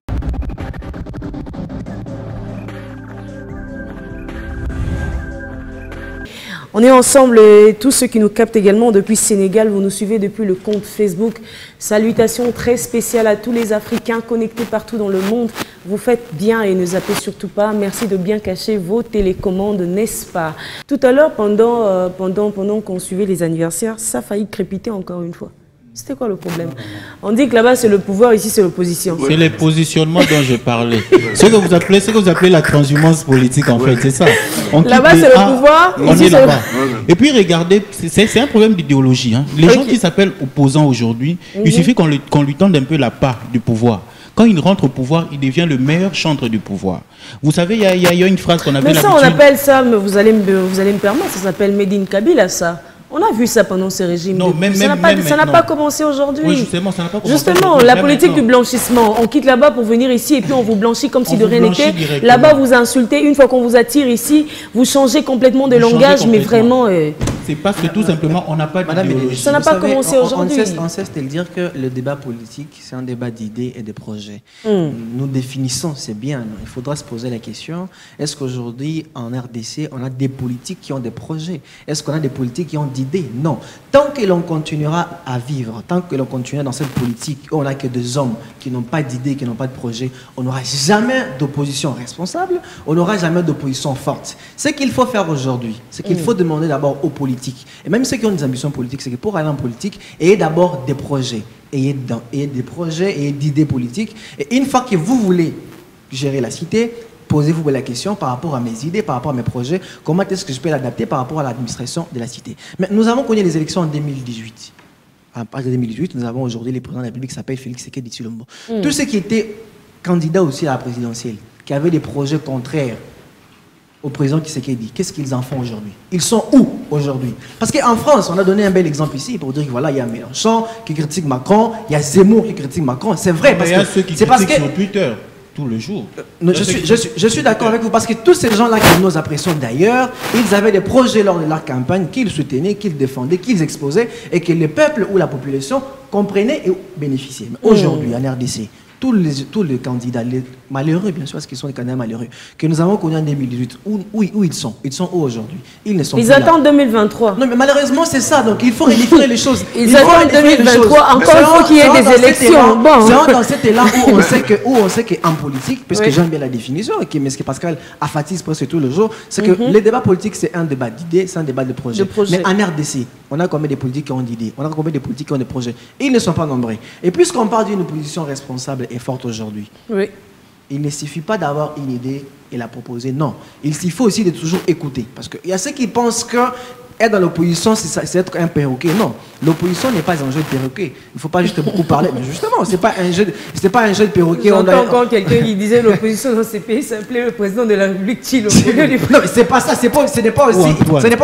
On est ensemble et tous ceux qui nous captent également depuis Sénégal, vous nous suivez depuis le compte Facebook. Salutations très spéciales à tous les Africains connectés partout dans le monde. Vous faites bien et ne zappez surtout pas. Merci de bien cacher vos télécommandes, n'est-ce pas? Tout à l'heure, pendant qu'on suivait les anniversaires, ça a failli crépiter encore une fois. C'était quoi le problème? On dit que là-bas c'est le pouvoir, ici c'est l'opposition. C'est le positionnement dont je parlais. Ce que vous appelez la transhumance politique en fait, c'est ça. Là-bas c'est le pouvoir, ici c'est là-bas. Et puis regardez, c'est un problème d'idéologie. Hein. Les gens qui s'appellent opposants aujourd'hui, il suffit qu'on lui tende un peu la part du pouvoir. Quand il rentre au pouvoir, il devient le meilleur chantre du pouvoir. Vous savez, il y a une phrase qu'on avait l'habitude... Mais ça, on appelle ça, mais vous allez me permettre, ça s'appelle Made in Kabila, ça. On a vu ça pendant ces régimes. Non, ça n'a pas commencé aujourd'hui. Oui, justement, ça n'a pas commencé. Justement, la politique du blanchissement. On quitte là-bas pour venir ici et puis on vous blanchit comme si de rien n'était. Là-bas, vous insultez. Une fois qu'on vous attire ici, vous changez complètement de langage, mais vraiment... C'est parce que tout simplement, on n'a pas d'idéologie. Ça n'a pas commencé aujourd'hui. On cesse de le dire que le débat politique, c'est un débat d'idées et de projets. Nous définissons, c'est bien. Il faudra se poser la question, est-ce qu'aujourd'hui, en RDC, on a des politiques qui ont des projets? Est-ce qu'on a des politiques qui ont d'idées? Non. Tant que l'on continuera à vivre, tant que l'on continuera dans cette politique où on n'a que des hommes qui n'ont pas d'idées, qui n'ont pas de projets, on n'aura jamais d'opposition responsable, on n'aura jamais d'opposition forte. Ce qu'il faut faire aujourd'hui, c'est qu'il faut demander d'abord aux politiques, et même ceux qui ont des ambitions politiques, c'est que pour aller en politique, ayez d'abord des projets, ayez des projets et d'idées politiques, et une fois que vous voulez gérer la cité, posez-vous la question par rapport à mes idées, par rapport à mes projets, comment est-ce que je peux l'adapter par rapport à l'administration de la cité. Mais nous avons connu les élections en 2018. À partir de 2018, nous avons aujourd'hui le président de la République qui s'appelle Félix Tshisekedi Tshilombo. Tous ceux qui étaient candidats aussi à la présidentielle, qui avaient des projets contraires au président Tshisekedi, qu'est-ce qu'ils en font aujourd'hui? Ils sont où aujourd'hui? Parce qu'en France, on a donné un bel exemple ici pour dire que voilà, il y a Mélenchon qui critique Macron, il y a Zemmour qui critique Macron. C'est vrai, parce que ceux qui critiquent sur Twitter. Le jour. Je suis d'accord avec vous parce que tous ces gens-là que nous apprécions d'ailleurs, ils avaient des projets lors de leur campagne qu'ils soutenaient, qu'ils défendaient, qu'ils exposaient et que le peuple ou la population comprenait et bénéficiait. Mais aujourd'hui, en RDC, tous les candidats, les malheureux bien sûr, parce qu'ils sont des candidats malheureux, que nous avons connus en 2018, où ils sont? Ils sont où aujourd'hui? Ils attendent 2023. Non mais malheureusement c'est ça, donc il faut rédiger les choses. Ils attendent 2023, encore il faut qu'il y ait des élections. C'est dans cet élan où on sait qu'en politique, parce que j'aime bien la définition, mais ce que Pascal affatise presque tous les jours, c'est que les débats politiques c'est un débat d'idées, c'est un débat de projets. Mais en RDC, on a combien de politiques qui ont d'idées? On a combien de politiques qui ont des projets? Ils ne sont pas nombreux. Et puisqu'on parle d'une opposition responsable et forte aujourd'hui, il ne suffit pas d'avoir une idée et la proposer. Non, il suffit aussi de toujours écouter. Parce qu'il y a ceux qui pensent que être dans l'opposition, c'est être un perroquet. Non, l'opposition n'est pas un jeu de perroquet. Il ne faut pas juste beaucoup parler. Mais justement, c'est pas un jeu de perroquet. J'entends encore quelqu'un qui disait l'opposition dans ces pays s'appelait le président de la République Chilo. Non, mais c'est pas ça. Ce n'est pas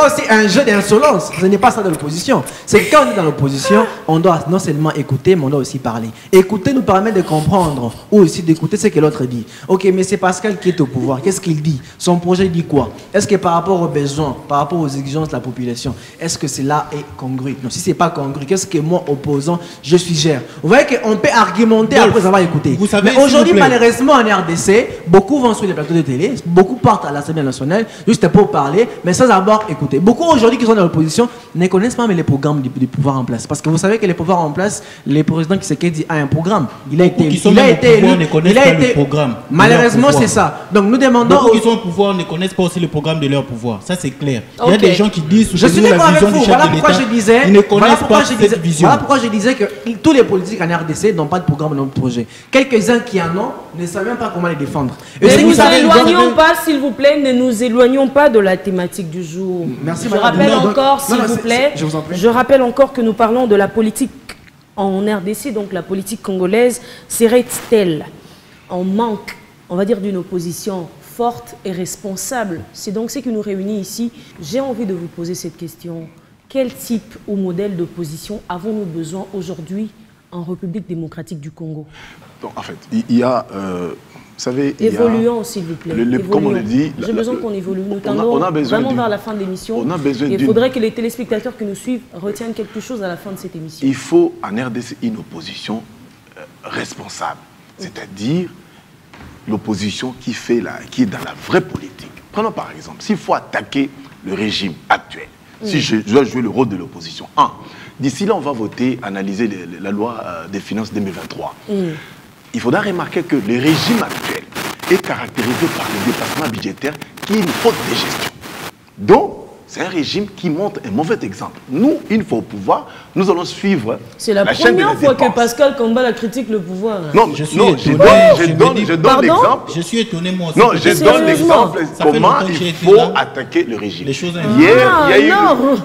aussi un jeu d'insolence. Ce n'est pas ça de l'opposition. C'est que quand on est dans l'opposition, on doit non seulement écouter, mais on doit aussi parler. Écouter nous permet de comprendre ou aussi d'écouter ce que l'autre dit. Ok, mais c'est Pascal qui est au pouvoir. Qu'est-ce qu'il dit? Son projet dit quoi? Est-ce que par rapport aux besoins, par rapport aux exigences de la population, est-ce que cela est congru? Non, si c'est pas congru, qu'est-ce que moi, opposant, je suggère? Vous voyez qu'on peut argumenter après avoir écouté. Mais aujourd'hui, malheureusement, en RDC, beaucoup vont sur les plateaux de télé, beaucoup partent à l'Assemblée nationale, juste pour parler, mais sans avoir écouté. Beaucoup aujourd'hui qui sont dans l'opposition ne connaissent pas mais les programmes du pouvoir en place. Parce que vous savez que les pouvoirs en place, le président Tshisekedi a un programme. Il a été élu. Malheureusement, c'est ça. Donc nous demandons. Beaucoup qui sont au pouvoir ne connaissent pas aussi le programme de leur pouvoir. Ça, c'est clair. Il y a des gens qui disent je suis d'accord avec vous. Voilà pourquoi je disais. Ils ne connaissent pas cette vision. Voilà pourquoi je disais que tous les politiques en RDC n'ont pas de programme, n'ont de projet. Quelques-uns qui en ont ne savent même pas comment les défendre. Ne nous éloignons pas, s'il vous plaît, ne nous éloignons pas de la thématique du jour. Merci, je rappelle encore, s'il vous plaît, je rappelle encore que nous parlons de la politique en RDC, donc la politique congolaise serait-elle en manque, on va dire, d'une opposition forte et responsable? C'est donc ce qui nous réunit ici. J'ai envie de vous poser cette question. Quel type ou modèle d'opposition avons-nous besoin aujourd'hui en République démocratique du Congo? Donc, en fait, il y a... vous savez, évoluons, s'il vous plaît. Comme on le dit... J'ai besoin qu'on évolue. Nous tendons vraiment vers la fin de l'émission. Il faudrait que les téléspectateurs qui nous suivent retiennent quelque chose à la fin de cette émission. Il faut en RDC une opposition responsable. C'est-à-dire l'opposition qui est dans la vraie politique. Prenons par exemple, s'il faut attaquer le régime actuel, si je dois jouer le rôle de l'opposition, d'ici là, on va voter, analyser la loi des finances 2023. Il faudra remarquer que le régime actuel est caractérisé par le dépassement budgétaire qui est une faute de gestion. Donc, c'est un régime qui montre un mauvais exemple. Nous, une fois au pouvoir, nous allons suivre. C'est la première fois que Pascal Kambala critique le pouvoir. Non, je donne l'exemple. Je suis étonné, moi aussi. Non, je donne l'exemple comment il faut attaquer le régime. Les choses hier, il y a eu.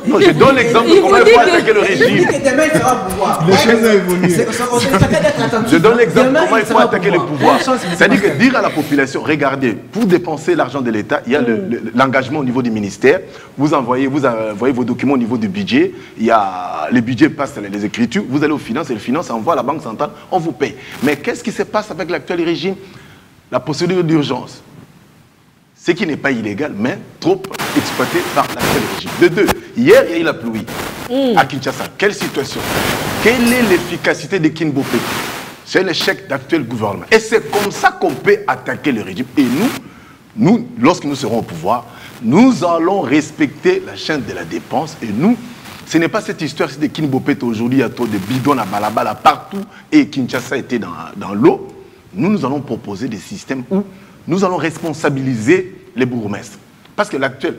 Non, je donne l'exemple comment il faut attaquer le régime. Les choses ont évolué. Je donne l'exemple comment il faut attaquer le pouvoir. C'est-à-dire que dire à la population, regardez, pour dépenser l'argent de l'État, il y a l'engagement au niveau du ministère. Vous envoyez vos documents au niveau du budget. Il y a, le budget passe les écritures. Vous allez aux finances et les finances envoient à la Banque centrale. On vous paye. Mais qu'est-ce qui se passe avec l'actuel régime? La procédure d'urgence. Ce qui n'est pas illégal, mais trop exploité par l'actuel régime. De deux, hier, il y a eu la pluie à Kinshasa. Quelle situation? Quelle est l'efficacité de Kinbopé? C'est l'échec d'actuel gouvernement. Et c'est comme ça qu'on peut attaquer le régime. Et nous, lorsque nous serons au pouvoir, nous allons respecter la chaîne de la dépense. Et nous, ce n'est pas cette histoire de Kinbopé aujourd'hui, il y a trop de bidons à balabala partout et Kinshasa était dans l'eau. Nous allons proposer des systèmes où nous allons responsabiliser les bourgmestres. Parce que l'actuel...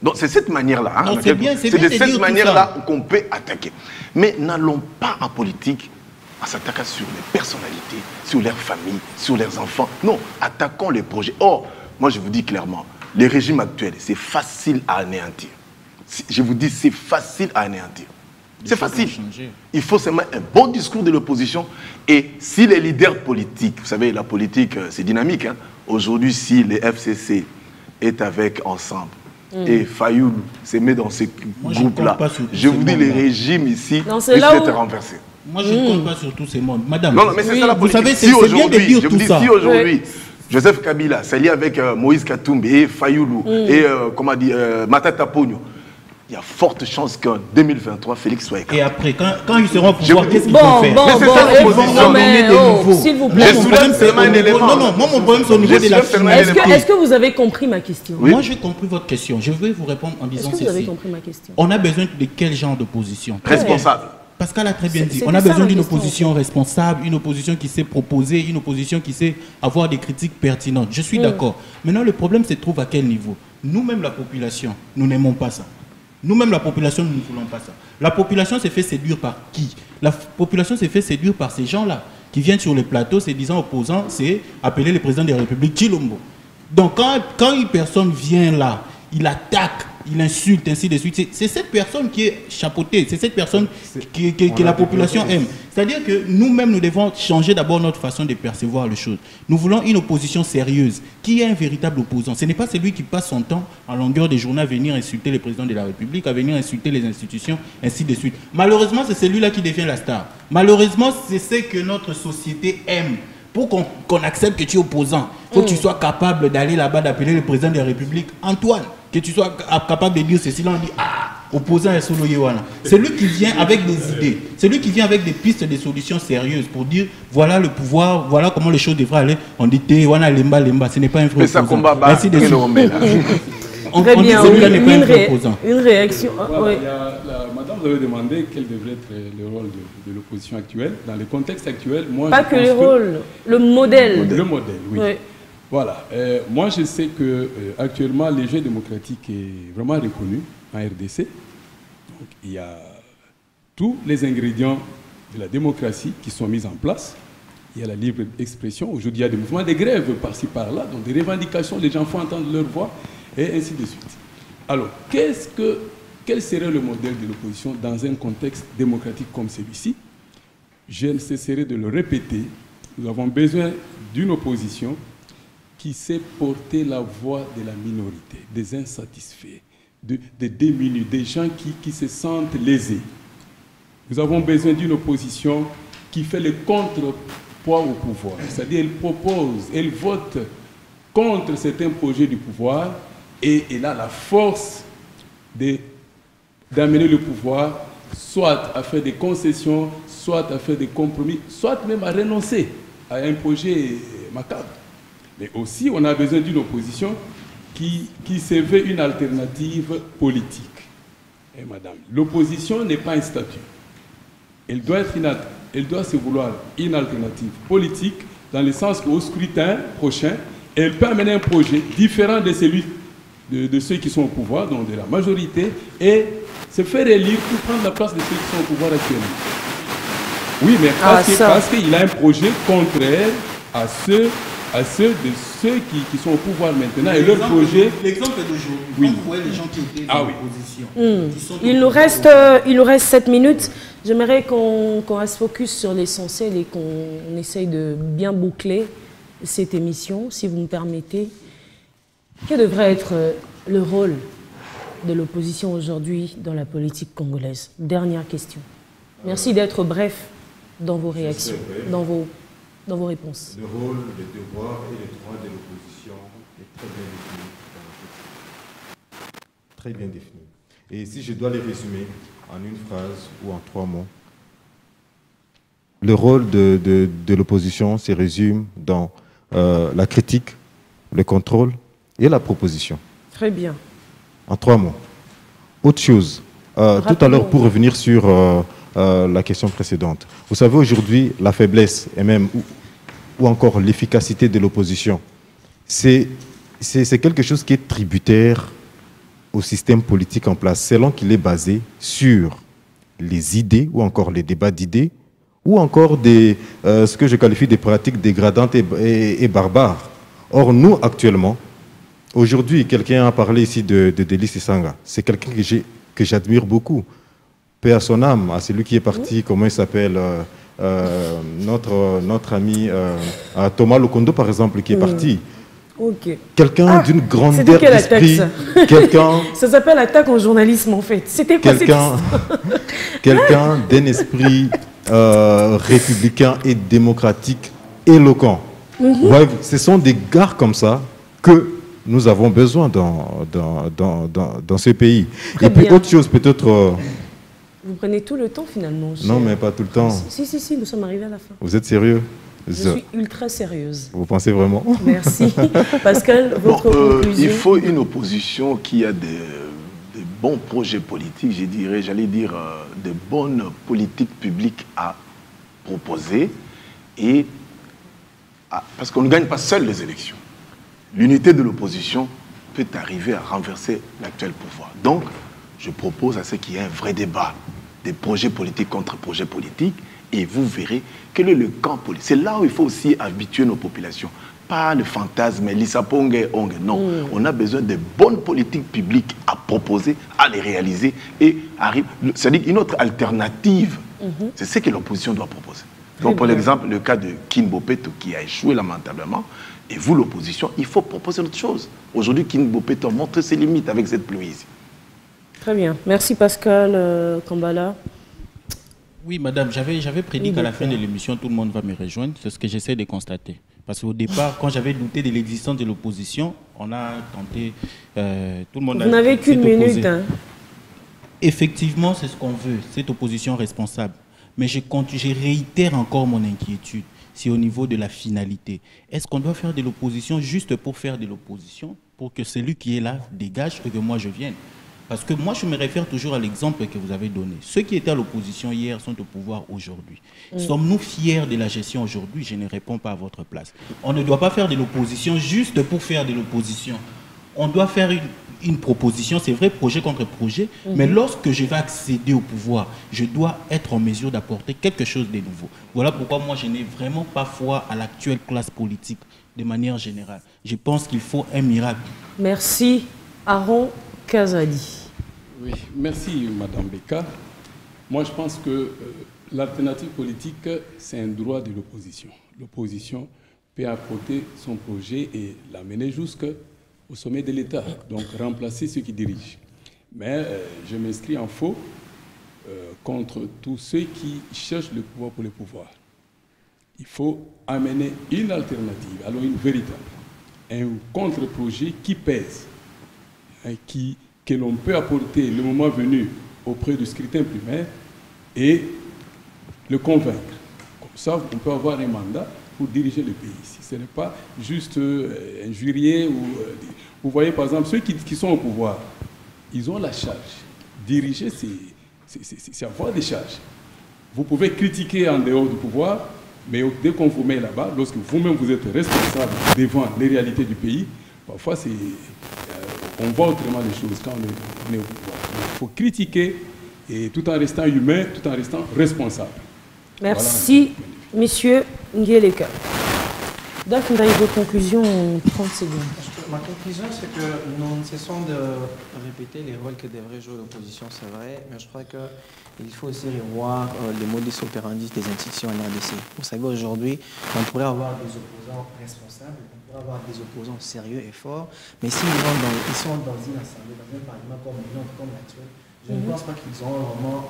Donc c'est cette manière-là. C'est de cette manière-là qu'on peut attaquer. Mais n'allons pas en politique en s'attaquant sur les personnalités, sur leurs familles, sur leurs enfants. Non, attaquons les projets. Or, moi je vous dis clairement, les régimes actuels, c'est facile à anéantir. Je vous dis, c'est facile à anéantir. C'est facile. Il faut seulement un bon discours de l'opposition. Et si les leaders politiques, vous savez, la politique, c'est dynamique. Aujourd'hui, si les FCC est avec Ensemble et Fayoulou se met dans ce groupe-là, je vous dis, les régimes ici risquent d'être renversés. Moi, je ne compte pas sur tous ces mondes. Madame, non, mais c'est ça la politique. Vous savez, c'est bien de dire tout ça. Si aujourd'hui, Joseph Kabila s'allie avec Moïse Katumbi et Fayoulou et, comment dire, Matata Pogno, il y a forte chance qu'en 2023, Félix soit écarté. Et après, quand ils seront au pouvoir, qu'est-ce qu'ils vont faire? Mais c'est ça l'opposition. S'il vous plaît. Je soulève seulement un élément. Non, moi, mon problème, c'est au niveau de la finance. Est-ce que vous avez compris ma question? Moi, j'ai compris votre question. Je vais vous répondre en disant ceci. Est-ce que vous avez compris ma question? On a besoin de quel genre d'opposition? Responsable. Pascal a très bien dit, on a besoin d'une opposition responsable, une opposition qui sait proposer, une opposition qui sait avoir des critiques pertinentes. Je suis d'accord. Maintenant, le problème se trouve à quel niveau? Nous-mêmes, la population, nous n'aimons pas ça. Nous-mêmes, la population, nous ne voulons pas ça. La population s'est fait séduire par qui? La population s'est fait séduire par ces gens-là qui viennent sur les plateaux, se disant opposants, c'est appeler le président de la République Chilombo. Donc, quand une personne vient là, il attaque il insulte, ainsi de suite. C'est cette personne qui est chapeautée, c'est cette personne que la population aime. C'est-à-dire que nous-mêmes, nous devons changer d'abord notre façon de percevoir les choses. Nous voulons une opposition sérieuse. Qui est un véritable opposant? Ce n'est pas celui qui passe son temps en longueur de journée à venir insulter le président de la République, à venir insulter les institutions, ainsi de suite. Malheureusement, c'est celui-là qui devient la star. Malheureusement, c'est ce que notre société aime. Pour qu'on accepte que tu es opposant, il faut que tu sois capable d'aller là-bas, d'appeler le président de la République Antoine. Que tu sois capable de dire ceci, là on dit opposant et solo yewana. C'est lui qui vient avec des idées, c'est lui qui vient avec des pistes, des solutions sérieuses pour dire voilà le pouvoir, voilà comment les choses devraient aller. On dit wana lemba lemba, ce n'est pas un vrai opposant. Merci de Très bien, une réaction. Voilà, madame, vous avez demandé quel devrait être le rôle de l'opposition actuelle. Dans le contexte actuel, moi... Pas que le rôle, le modèle. Le modèle, oui. Voilà. Moi, je sais qu'actuellement, le jeu démocratique est vraiment reconnu en RDC. Donc, il y a tous les ingrédients de la démocratie qui sont mis en place. Il y a la libre expression. Aujourd'hui, il y a des mouvements de grève par-ci, par-là, donc des revendications, les gens font entendre leur voix, et ainsi de suite. Alors, quel serait le modèle de l'opposition dans un contexte démocratique comme celui-ci? Je ne cesserai de le répéter. Nous avons besoin d'une opposition qui sait porter la voix de la minorité, des insatisfaits, des démunis, des gens qui se sentent lésés. Nous avons besoin d'une opposition qui fait le contrepoids au pouvoir. C'est-à-dire, elle propose, elle vote contre certains projets du pouvoir et elle a la force d'amener le pouvoir soit à faire des concessions, soit à faire des compromis, soit même à renoncer à un projet macabre. Mais aussi, on a besoin d'une opposition qui se veut une alternative politique. Et madame, l'opposition n'est pas un statut. Elle doit se vouloir une alternative politique dans le sens qu'au scrutin prochain, elle peut amener un projet différent de celui de ceux qui sont au pouvoir, donc de la majorité, et se faire élire pour prendre la place de ceux qui sont au pouvoir actuellement. Oui, mais parce qu'il a un projet contraire à ceux qui sont au pouvoir maintenant. Et leur projet... L'exemple d'aujourd'hui, oui. On voit les gens qui étaient dans l'opposition. Il nous reste 7 minutes. J'aimerais qu'on reste focus sur l'essentiel et qu'on essaye de bien boucler cette émission, si vous me permettez. Quel devrait être le rôle de l'opposition aujourd'hui dans la politique congolaise? Dernière question. Merci d'être bref dans vos réactions, dans vos réponses. Le rôle, les devoirs et les droits de l'opposition est très bien défini. Et si je dois les résumer en une phrase ou en 3 mots, le rôle de l'opposition se résume dans la critique, le contrôle et la proposition. Très bien. En 3 mots. Autre chose, tout à l'heure pour revenir sur la question précédente. Vous savez aujourd'hui la faiblesse et même ou encore l'efficacité de l'opposition, c'est quelque chose qui est tributaire au système politique en place, selon qu'il est basé sur les idées ou encore les débats d'idées ou encore ce que je qualifie des pratiques dégradantes et barbares. Or, nous, actuellement, aujourd'hui, quelqu'un a parlé ici de Delis Sanga. C'est quelqu'un que j'admire beaucoup. Paix à son âme, à celui qui est parti, comment il s'appelle, notre ami Thomas Lokondo, par exemple, qui est parti. Okay. Quelqu'un d'une grandeur d'esprit. Ça s'appelle attaque en journalisme, en fait. C'était quoi quelqu'un d'un esprit républicain et démocratique éloquent. Ouais, ce sont des gars comme ça que nous avons besoin dans ce pays. Très et puis bien. autre chose, peut-être... Vous prenez tout le temps, finalement. Non, mais pas tout le temps. Si, nous sommes arrivés à la fin. Vous êtes sérieux? Je suis ultra sérieuse. Vous pensez vraiment? Merci. Pascal, votre conclusion? Il faut une opposition qui a des bons projets politiques, j'allais dire, des bonnes politiques publiques à proposer. Parce qu'on ne gagne pas seul les élections. L'unité de l'opposition peut arriver à renverser l'actuel pouvoir. Donc, je propose à ce qu'il y ait un vrai débat des projets politiques contre projets politiques et vous verrez quel est le camp politique. C'est là où il faut aussi habituer nos populations. pas le fantasme, l'issapongue, ongue. Non, on a besoin de bonnes politiques publiques à proposer, à les réaliser et arrive. C'est-à-dire une autre alternative. C'est ce que l'opposition doit proposer. Donc, pour l'exemple, le cas de King Bopeto qui a échoué lamentablement, et vous, l'opposition, il faut proposer autre chose. Aujourd'hui, King Bopeto montre ses limites avec cette pluie ici. Très bien. Merci Pascal Kambala. Oui, madame, j'avais prédit qu'à la fin de l'émission, tout le monde va me rejoindre. C'est ce que j'essaie de constater. Parce qu'au départ, quand j'avais douté de l'existence de l'opposition, on a tenté... tout le monde Vous n'avez qu'une minute. Hein. Effectivement, c'est ce qu'on veut, cette opposition responsable. Mais je réitère encore mon inquiétude. C'est au niveau de la finalité. Est-ce qu'on doit faire de l'opposition juste pour faire de l'opposition, pour que celui qui est là dégage et que moi je vienne? Parce que moi, je me réfère toujours à l'exemple que vous avez donné. Ceux qui étaient à l'opposition hier sont au pouvoir aujourd'hui. Sommes-nous fiers de la gestion aujourd'hui? Je ne réponds pas à votre place. On ne doit pas faire de l'opposition juste pour faire de l'opposition. On doit faire une proposition, c'est vrai, projet contre projet, mais lorsque je vais accéder au pouvoir, je dois être en mesure d'apporter quelque chose de nouveau. Voilà pourquoi moi, je n'ai vraiment pas foi à l'actuelle classe politique de manière générale. Je pense qu'il faut un miracle. Merci, Aaron Kazadi. Oui, merci Madame Beka. Moi je pense que l'alternative politique, c'est un droit de l'opposition. L'opposition peut apporter son projet et l'amener jusqu'au sommet de l'État, donc remplacer ceux qui dirigent. Mais je m'inscris en faux contre tous ceux qui cherchent le pouvoir pour le pouvoir. Il faut amener une alternative, alors une véritable, un contre-projet qui pèse, que l'on peut apporter le moment venu auprès du scrutin primaire et le convaincre. Comme ça, on peut avoir un mandat pour diriger le pays. Si ce n'est pas juste injurier ou... vous voyez, par exemple, ceux qui sont au pouvoir, ils ont la charge. Diriger, c'est avoir des charges. Vous pouvez critiquer en dehors du pouvoir, mais dès qu'on vous met là-bas, lorsque vous-même vous êtes responsable devant les réalités du pays, parfois on voit autrement les choses quand on est au pouvoir. Il faut critiquer et tout en restant humain, tout en restant responsable. Merci, voilà, Monsieur Ngeleka. Donc, vous avez vos conclusions en 30 secondes. Ma conclusion, c'est que nous cessons de répéter les rôles que devrait jouer l'opposition, c'est vrai, mais je crois qu'il faut aussi revoir les modus operandi des institutions en RDC. Vous savez, aujourd'hui, on pourrait avoir des opposants responsables, on pourrait avoir des opposants sérieux et forts, mais s'ils sont dans une assemblée, dans un parlement comme l'actuel, je ne pense pas qu'ils auront vraiment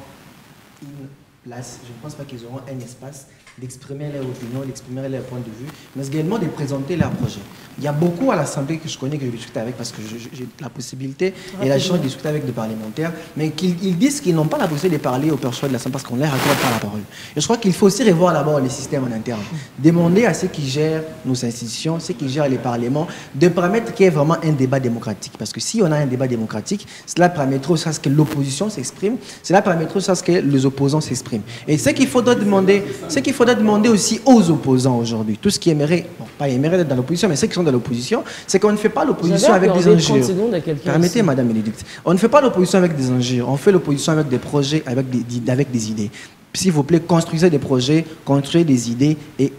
une place, je ne pense pas qu'ils auront un espace d'exprimer leur opinion, d'exprimer leur point de vue, mais également de présenter leurs projets. Il y a beaucoup à l'Assemblée que je connais, que je discute avec, parce que j'ai la possibilité et la chance de discuter avec des parlementaires, mais qu'ils disent qu'ils n'ont pas la possibilité de parler aux personnes de l'Assemblée parce qu'on leur accorde pas la parole. Et je crois qu'il faut aussi revoir d'abord les systèmes en interne. Demander à ceux qui gèrent nos institutions, ceux qui gèrent les parlements, de permettre qu'il y ait vraiment un débat démocratique. Parce que si on a un débat démocratique, cela permettra aussi à ce que l'opposition s'exprime, cela permettra aussi à ce que les opposants s'expriment. Et ce qu'il faudra demander aussi aux opposants aujourd'hui, tout ce qui aimerait, bon, pas aimerait d'être dans l'opposition, mais ceux qui sont dans l'opposition, c'est qu'on ne fait pas l'opposition avec des injures. Permettez, Madame Bénédicte. On ne fait pas l'opposition avec des injures, on fait l'opposition avec des projets, avec des idées. S'il vous plaît, construisez des projets, construisez des idées et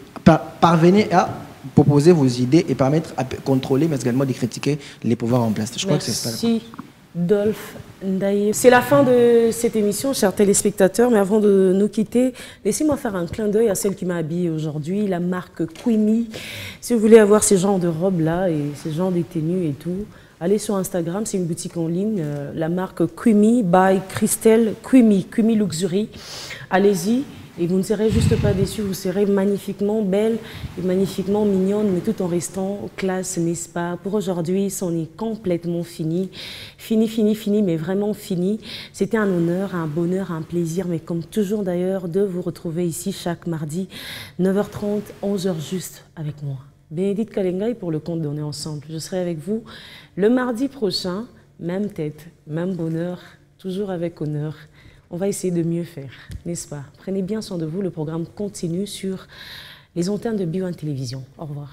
parvenez à proposer vos idées et permettre à contrôler, mais également de critiquer les pouvoirs en place. Je crois que c'est ça. Merci, Dolph Ndaye. C'est la fin de cette émission, chers téléspectateurs, mais avant de nous quitter, laissez-moi faire un clin d'œil à celle qui m'a habillée aujourd'hui, la marque Kwimi. Si vous voulez avoir ces genres de robes-là et ces genres de tenues et tout, allez sur Instagram, c'est une boutique en ligne, la marque Kwimi by Christelle Kwimi, Kwimi Luxury. Allez-y. Et vous ne serez juste pas déçus, vous serez magnifiquement belle et magnifiquement mignonne, mais tout en restant classe, n'est-ce pas? Pour aujourd'hui, c'en est complètement fini. Fini, mais vraiment fini. C'était un honneur, un bonheur, un plaisir, mais comme toujours d'ailleurs, de vous retrouver ici chaque mardi, 9h30, 11h juste avec moi. Bénédicte Kalengai pour le compte d'On est ensemble. Je serai avec vous le mardi prochain, même tête, même bonheur, toujours avec honneur. On va essayer de mieux faire, n'est-ce pas? Prenez bien soin de vous, le programme continue sur les antennes de Bio1 Télévision. Au revoir.